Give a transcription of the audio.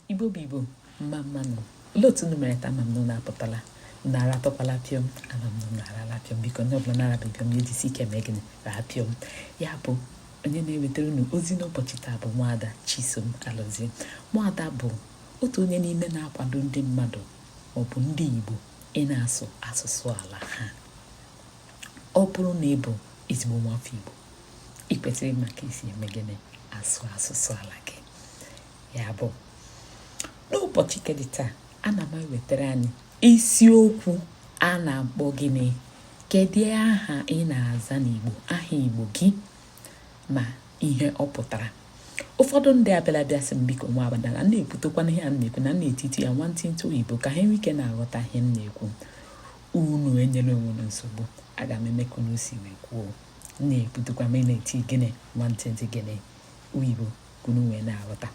Igbo Bibo mamano lotu numereta mamno na apụtala nara tọkwala piom anamno nara la piom biko ndị ọbụla nara piom ejisi ike megịnị ra piom ya bụ onye na-ewetara unu ozi n'ụbọchị taa bụ Nwaada Chisom Alozie. Nwaada bụ otu onye n'ime na-akwado ndị mmadụ maọbụ ndị Igbo ị na-asụ asụsụ ala ha. Ọ bụrụ na ị bụ ezigbo nwafọ Igbo ị kwesịrị maka isi eme gịnị asụ asụsụ ala gị. Ya bụ n'ụbọchị kedị taa ana m ewetara anyị isiokwu a na-akpọ gịnị, kedu aha ị na-aza n'Igbo, aha Igbo gị ma ihe ọ pụtara. Ụfọdụ ndị abịa sị m biko nwa abadala na-ekwutokwana ihe a na-ekwu na na-etiti ya nwantịntị oyibo ka ha nwee ike na-aghọta ihe m na-ekwu. Unu enyere onwe nsogbu, aga m eme ka unu si wee kwuo na-ekwutokwa m na-eti gịnị nwantịntị gịnị oyibo ka unu wee na-aghọta.